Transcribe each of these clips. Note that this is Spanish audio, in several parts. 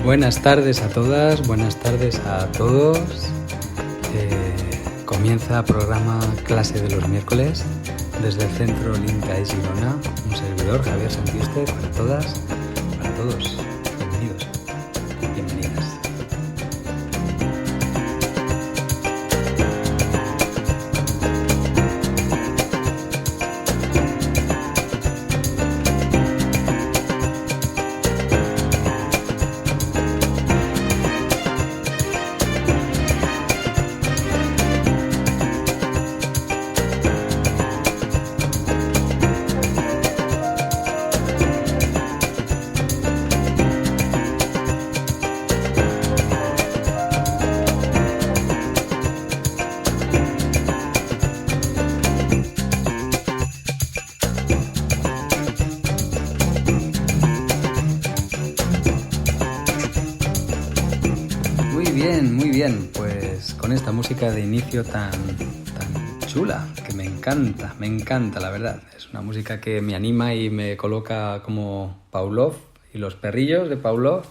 Buenas tardes a todas, buenas tardes a todos. Comienza programa Clase de los Miércoles desde el Centro Linca de Girona. Un servidor, Javier Santiste, para todas, para todos. Bienvenidos, bienvenidas. Muy bien, pues con esta música de inicio tan chula, que me encanta la verdad. Es una música que me anima y me coloca como Pavlov, y los perrillos de Pavlov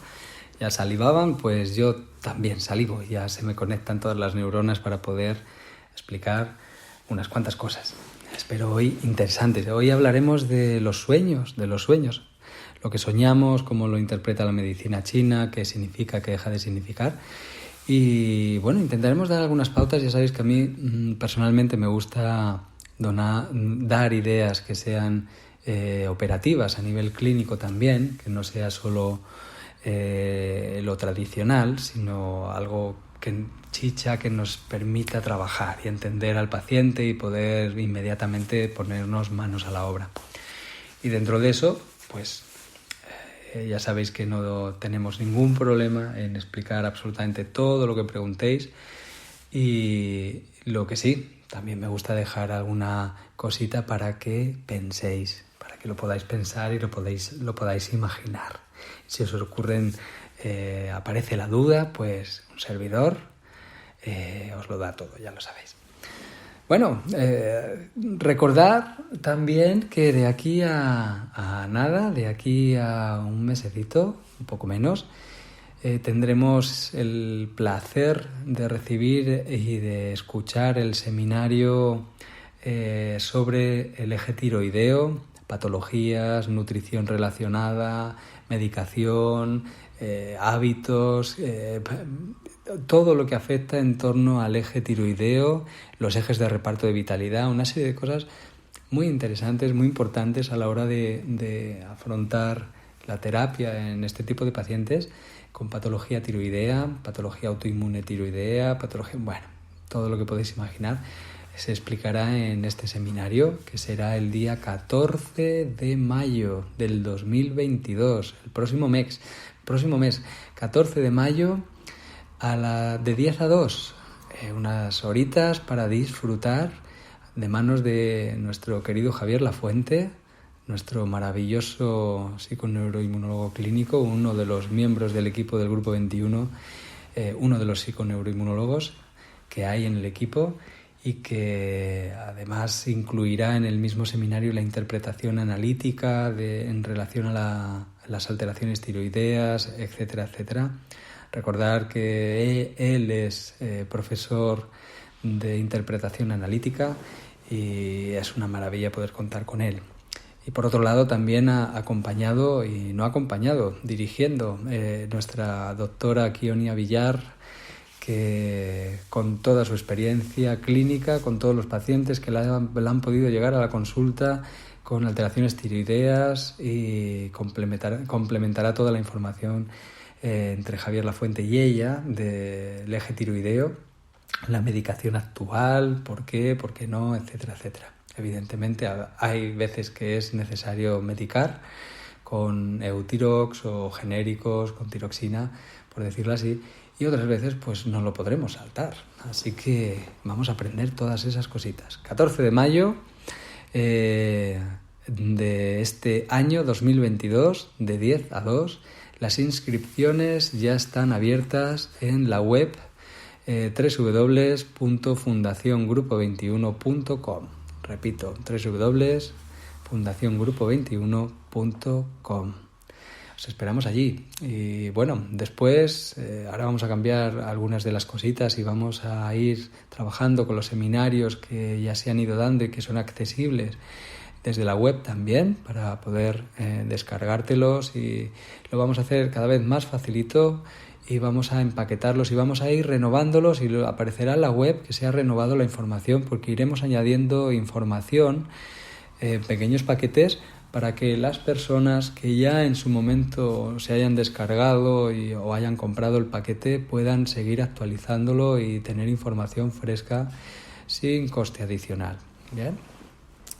ya salivaban, pues yo también salivo, ya se me conectan todas las neuronas para poder explicar unas cuantas cosas. Espero hoy interesantes. Hoy hablaremos de los sueños, lo que soñamos, cómo lo interpreta la medicina china, qué significa, qué deja de significar. Y bueno, intentaremos dar algunas pautas. Ya sabéis que a mí personalmente me gusta dar ideas que sean operativas a nivel clínico también, que no sea solo lo tradicional, sino algo que nos permita trabajar y entender al paciente y poder inmediatamente ponernos manos a la obra. Y dentro de eso, pues ya sabéis que no tenemos ningún problema en explicar absolutamente todo lo que preguntéis, y lo que sí, también me gusta dejar alguna cosita para que penséis, para que lo podáis pensar y lo podáis imaginar. Si os ocurren, aparece la duda, pues un servidor os lo da todo, ya lo sabéis. Bueno, recordad también que de aquí a nada, de aquí a un mesecito, un poco menos, tendremos el placer de recibir y de escuchar el seminario sobre el eje tiroideo, patologías, nutrición relacionada, medicación, hábitos, todo lo que afecta en torno al eje tiroideo, los ejes de reparto de vitalidad, una serie de cosas muy interesantes, muy importantes a la hora de afrontar la terapia en este tipo de pacientes con patología tiroidea, patología autoinmune tiroidea, todo lo que podéis imaginar se explicará en este seminario, que será el día 14 de mayo del 2022, el próximo mes, 14 de mayo, de 10 a 2, unas horitas para disfrutar de manos de nuestro querido Javier Lafuente, nuestro maravilloso psiconeuroinmunólogo clínico, uno de los miembros del equipo del Grupo 21, uno de los psiconeuroinmunólogos que hay en el equipo, y que además incluirá en el mismo seminario la interpretación analítica en relación a las alteraciones tiroideas, etcétera, etcétera. Recordar que él es profesor de interpretación analítica y es una maravilla poder contar con él. Y por otro lado también dirigiendo nuestra doctora Kionia Villar, que con toda su experiencia clínica, con todos los pacientes que la han podido llegar a la consulta con alteraciones tiroideas, y complementará toda la información entre Javier Lafuente y ella del eje tiroideo, la medicación actual, por qué no, etcétera, etcétera. Evidentemente hay veces que es necesario medicar con Eutirox o genéricos, con tiroxina, por decirlo así, y otras veces pues no lo podremos saltar. Así que vamos a aprender todas esas cositas. 14 de mayo de este año 2022, de 10 a 2, las inscripciones ya están abiertas en la web www.fundaciongrupo21.com. Repito, www.fundaciongrupo21.com. Os esperamos allí. Y bueno, después, ahora vamos a cambiar algunas de las cositas y vamos a ir trabajando con los seminarios que ya se han ido dando y que son accesibles desde la web también, para poder descargártelos, y lo vamos a hacer cada vez más facilito, y vamos a empaquetarlos y vamos a ir renovándolos, y aparecerá en la web que se ha renovado la información, porque iremos añadiendo información, pequeños paquetes, para que las personas que ya en su momento se hayan descargado o hayan comprado el paquete puedan seguir actualizándolo y tener información fresca sin coste adicional. ¿Bien?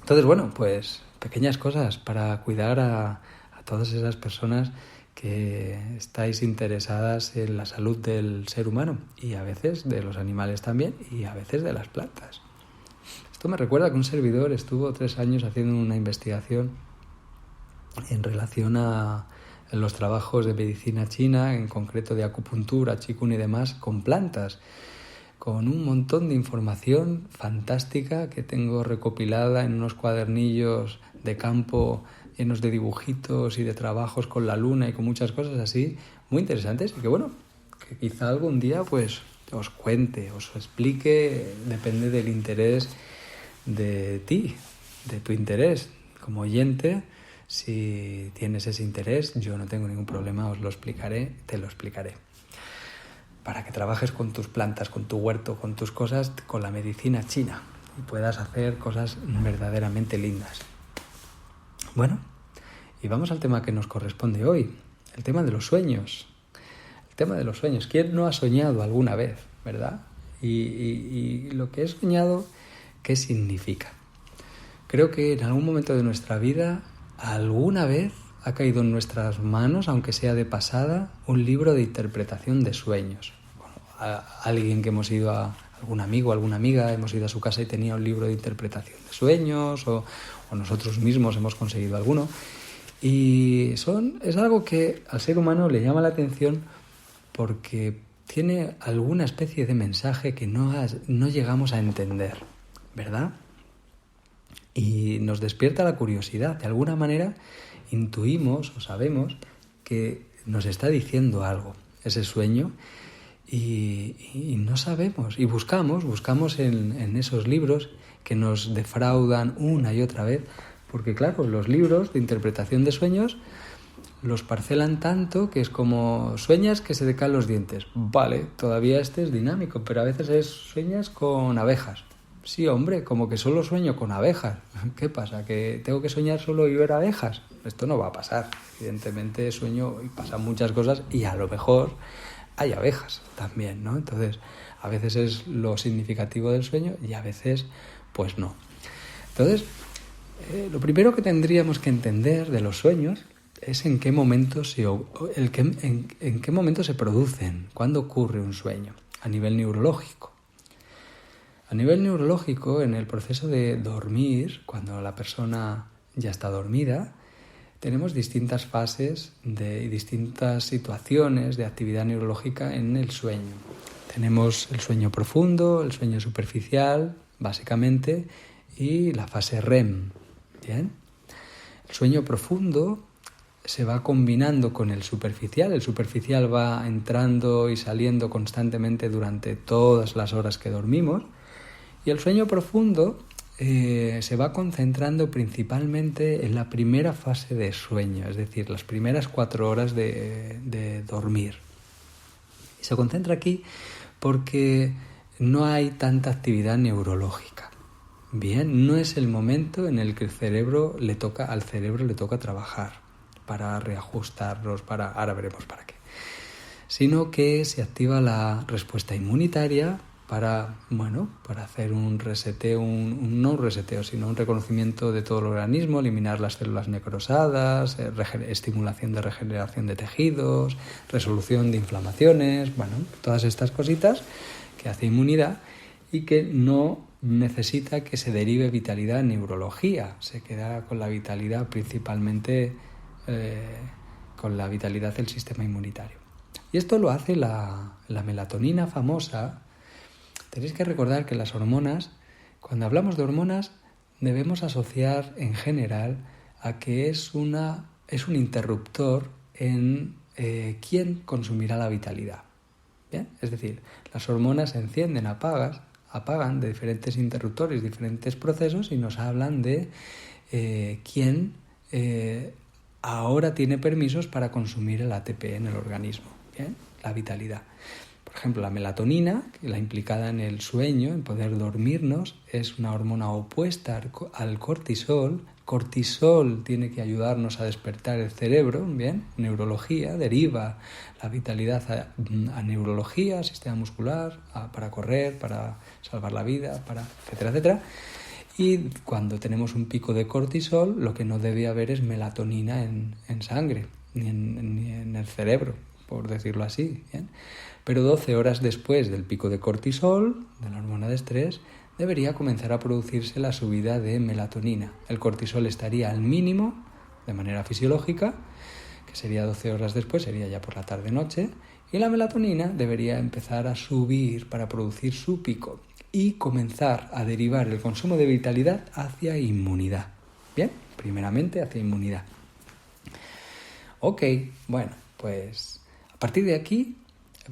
Entonces, bueno, pues pequeñas cosas para cuidar a todas esas personas que estáis interesadas en la salud del ser humano, y a veces de los animales también, y a veces de las plantas. Esto me recuerda que un servidor estuvo 3 años haciendo una investigación en relación a los trabajos de medicina china, en concreto de acupuntura, qigong y demás, con plantas, con un montón de información fantástica que tengo recopilada en unos cuadernillos de campo llenos de dibujitos y de trabajos con la luna y con muchas cosas así muy interesantes, y que bueno, que quizá algún día pues os cuente, os explique, depende del interés de ti, de tu interés como oyente. Si tienes ese interés, yo no tengo ningún problema, os lo explicaré, te lo explicaré, para que trabajes con tus plantas, con tu huerto, con tus cosas, con la medicina china, y puedas hacer cosas verdaderamente lindas. Bueno, y vamos al tema que nos corresponde hoy, el tema de los sueños. El tema de los sueños. ¿Quién no ha soñado alguna vez, verdad? Y lo que he soñado, ¿qué significa? Creo que en algún momento de nuestra vida, alguna vez ha caído en nuestras manos, aunque sea de pasada, un libro de interpretación de sueños. Bueno, alguien que hemos ido a algún amigo, alguna amiga, hemos ido a su casa y tenía un libro de interpretación de sueños, o nosotros mismos hemos conseguido alguno. Y es algo que al ser humano le llama la atención, porque tiene alguna especie de mensaje que no llegamos a entender, ¿verdad? Y nos despierta la curiosidad. De alguna manera intuimos o sabemos que nos está diciendo algo ese sueño, y no sabemos. Y buscamos en esos libros que nos defraudan una y otra vez, porque claro, los libros de interpretación de sueños los parcelan tanto que es como: sueñas que se te caen los dientes. Vale, todavía este es dinámico, pero a veces sueñas con abejas. Sí, hombre, como que solo sueño con abejas. ¿Qué pasa? ¿Que tengo que soñar solo y ver abejas? Esto no va a pasar. Evidentemente sueño y pasan muchas cosas, y a lo mejor hay abejas también, ¿no? Entonces, a veces es lo significativo del sueño y a veces, pues no. Entonces, lo primero que tendríamos que entender de los sueños es en qué momento en qué momento se producen, cuándo ocurre un sueño a nivel neurológico. A nivel neurológico, en el proceso de dormir, cuando la persona ya está dormida, tenemos distintas fases y distintas situaciones de actividad neurológica en el sueño. Tenemos el sueño profundo, el sueño superficial, básicamente, y la fase REM. ¿Bien? El sueño profundo se va combinando con el superficial. El superficial va entrando y saliendo constantemente durante todas las horas que dormimos. Y el sueño profundo se va concentrando principalmente en la primera fase de sueño, es decir, las primeras 4 horas de dormir. Y se concentra aquí porque no hay tanta actividad neurológica. Bien, no es el momento en el que al cerebro le toca trabajar para reajustarnos, ahora veremos para qué, sino que se activa la respuesta inmunitaria para hacer un reseteo, no un reseteo, sino un reconocimiento de todo el organismo, eliminar las células necrosadas, estimulación de regeneración de tejidos, resolución de inflamaciones, todas estas cositas que hace inmunidad, y que no necesita que se derive vitalidad en neurología, se queda con la vitalidad principalmente con la vitalidad del sistema inmunitario. Y esto lo hace la melatonina famosa. Tenéis que recordar que las hormonas, cuando hablamos de hormonas, debemos asociar en general a que es un interruptor en quién consumirá la vitalidad. ¿Bien? Es decir, las hormonas se encienden, apagan de diferentes interruptores, diferentes procesos y nos hablan de quién ahora tiene permisos para consumir el ATP en el organismo. ¿Bien? La vitalidad. Por ejemplo, la melatonina, la implicada en el sueño, en poder dormirnos, es una hormona opuesta al cortisol. Cortisol tiene que ayudarnos a despertar el cerebro, ¿bien? Neurología, deriva la vitalidad a neurología, sistema muscular, para correr, para salvar la vida, etcétera, etcétera. Y cuando tenemos un pico de cortisol, lo que no debe haber es melatonina en sangre, ni en el cerebro, por decirlo así, ¿bien? Pero 12 horas después del pico de cortisol, de la hormona de estrés, debería comenzar a producirse la subida de melatonina. El cortisol estaría al mínimo, de manera fisiológica, que sería 12 horas después, sería ya por la tarde-noche, y la melatonina debería empezar a subir para producir su pico y comenzar a derivar el consumo de vitalidad hacia inmunidad. Bien, primeramente hacia inmunidad. Ok, bueno, pues a partir de aquí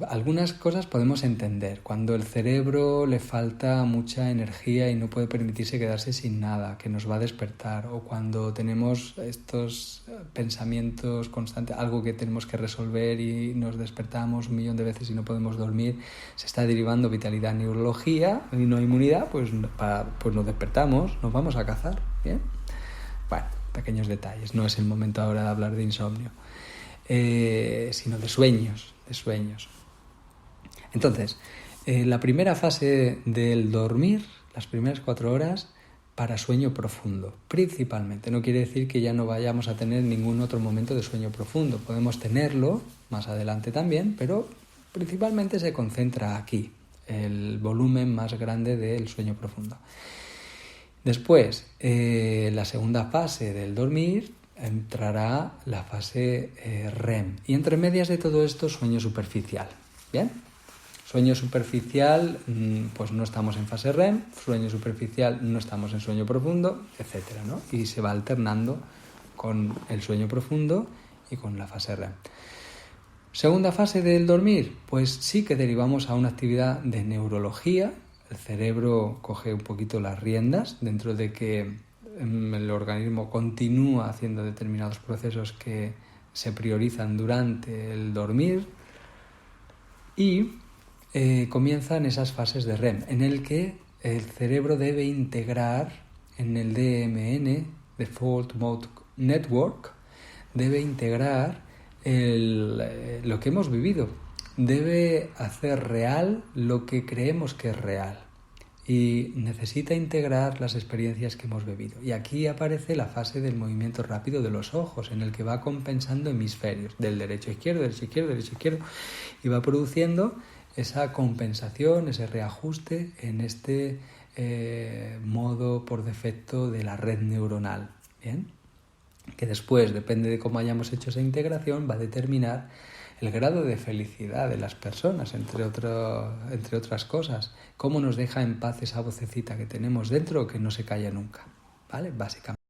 algunas cosas podemos entender. Cuando el cerebro le falta mucha energía y no puede permitirse quedarse sin nada, que nos va a despertar, o cuando tenemos estos pensamientos constantes, algo que tenemos que resolver y nos despertamos 1.000.000 de veces y no podemos dormir, se está derivando vitalidad, neurología y no inmunidad, pues nos despertamos, nos vamos a cazar, ¿bien? Bueno, pequeños detalles, no es el momento ahora de hablar de insomnio, sino de sueños. Entonces, la primera fase del dormir, las primeras 4 horas, para sueño profundo, principalmente. No quiere decir que ya no vayamos a tener ningún otro momento de sueño profundo. Podemos tenerlo más adelante también, pero principalmente se concentra aquí, el volumen más grande del sueño profundo. Después, la segunda fase del dormir, entrará la fase REM. Y entre medias de todo esto, sueño superficial. ¿Bien? Sueño superficial, pues no estamos en fase REM, sueño superficial no estamos en sueño profundo, etcétera, ¿no? Y se va alternando con el sueño profundo y con la fase REM. Segunda fase del dormir, pues sí que derivamos a una actividad de neurología. El cerebro coge un poquito las riendas dentro de que el organismo continúa haciendo determinados procesos que se priorizan durante el dormir y comienzan esas fases de REM en el que el cerebro debe integrar en el DMN, Default Mode Network, debe integrar lo que hemos vivido, debe hacer real lo que creemos que es real y necesita integrar las experiencias que hemos vivido. Y aquí aparece la fase del movimiento rápido de los ojos, en el que va compensando hemisferios, del derecho a izquierdo, derecho a izquierdo, derecho a izquierdo, y va produciendo esa compensación, ese reajuste en este modo por defecto de la red neuronal. ¿Bien? Que después, depende de cómo hayamos hecho esa integración, va a determinar el grado de felicidad de las personas, entre otras cosas. Cómo nos deja en paz esa vocecita que tenemos dentro que no se calla nunca. ¿Vale? Básicamente.